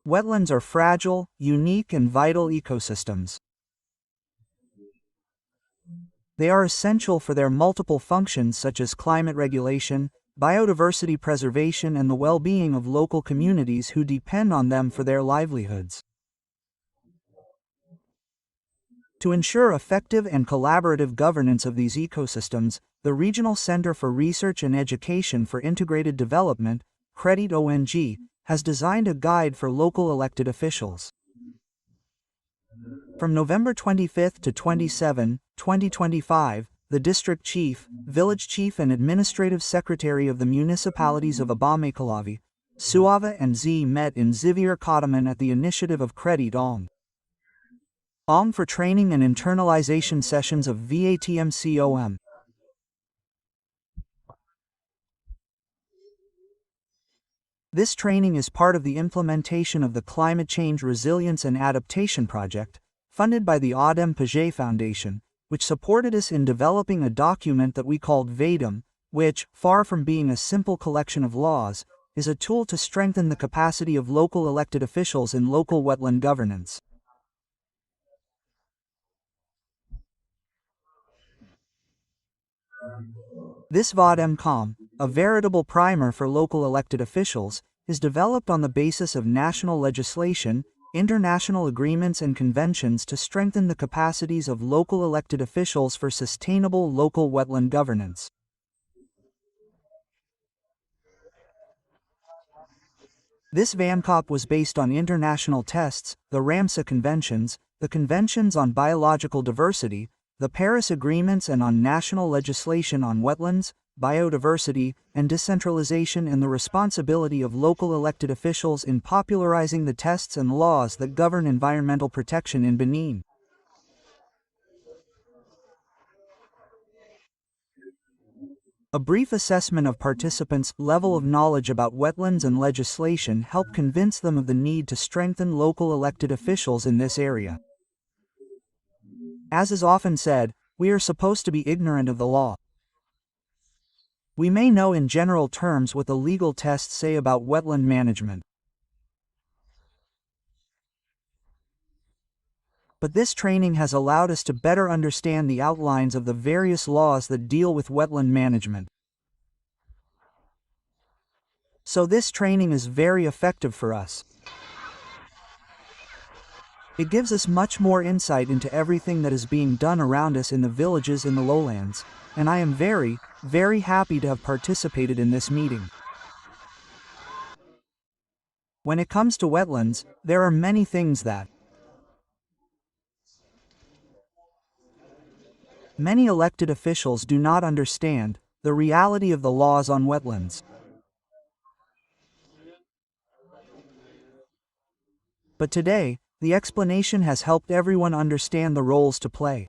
Wetlands are fragile, unique and vital ecosystems. They are essential for their multiple functions such as climate regulation, biodiversity preservation and the well-being of local communities who depend on them for their livelihoods. To ensure effective and collaborative governance of these ecosystems, the Regional Center for Research and Education for Integrated Development, CREDI-ONG, has designed a guide for local elected officials. From November 25 to 27, 2025, the District Chief, Village Chief and Administrative Secretary of the Municipalities of Vade-mecum, Sô-ava and Z met in Xavier Kotaman at the initiative of CREDI-ONG for training and internalization sessions of vade-mecum. This training is part of the implementation of the Climate Change Resilience and Adaptation Project, funded by the Adem Paget Foundation, which supported us in developing a document that we called vade-mecum, which, far from being a simple collection of laws, is a tool to strengthen the capacity of local elected officials in local wetland governance. This vade-mecum, a veritable primer for local elected officials, is developed on the basis of national legislation, international agreements and conventions to strengthen the capacities of local elected officials for sustainable local wetland governance. This vade-mecum was based on international tests, the Ramsar Conventions, the Conventions on Biological Diversity, the Paris Agreements and on national legislation on wetlands, biodiversity, and decentralization and the responsibility of local elected officials in popularizing the tests and laws that govern environmental protection in Benin. A brief assessment of participants' level of knowledge about wetlands and legislation helped convince them of the need to strengthen local elected officials in this area. As is often said, we are supposed to be ignorant of the law. We may know in general terms what the legal tests say about wetland management. But this training has allowed us to better understand the outlines of the various laws that deal with wetland management. So this training is very effective for us. It gives us much more insight into everything that is being done around us in the villages in the lowlands, and I am very, very happy to have participated in this meeting. When it comes to wetlands, there are many things that many elected officials do not understand, the reality of the laws on wetlands. But today, the explanation has helped everyone understand the roles to play.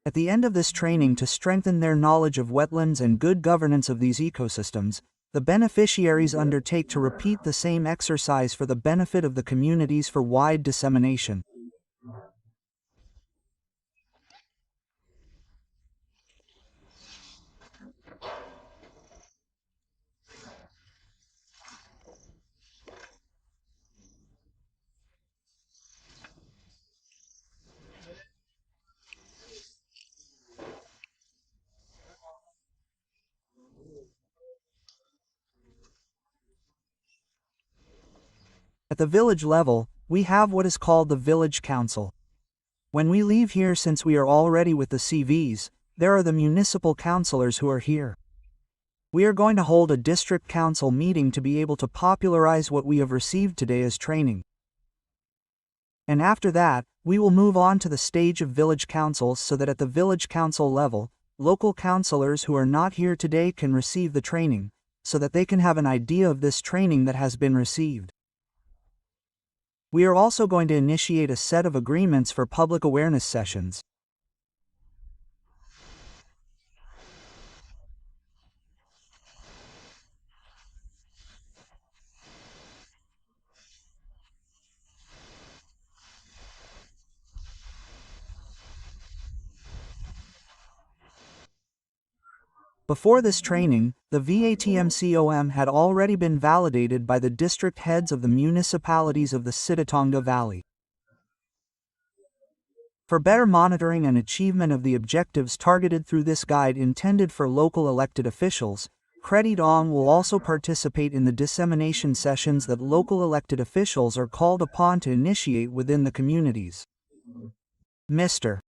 At the end of this training to strengthen their knowledge of wetlands and good governance of these ecosystems, the beneficiaries undertake to repeat the same exercise for the benefit of the communities for wide dissemination. At the village level, we have what is called the Village Council. When we leave here, since we are already with the CVs, there are the municipal councillors who are here. We are going to hold a district council meeting to be able to popularize what we have received today as training. And after that, we will move on to the stage of village councils so that at the village council level, local councillors who are not here today can receive the training, so that they can have an idea of this training that has been received. We are also going to initiate a set of agreements for public awareness sessions. Before this training, the vade-mecum had already been validated by the district heads of the municipalities of the Sitatunga Valley. For better monitoring and achievement of the objectives targeted through this guide intended for local elected officials, CREDI-ONG will also participate in the dissemination sessions that local elected officials are called upon to initiate within the communities. Mr.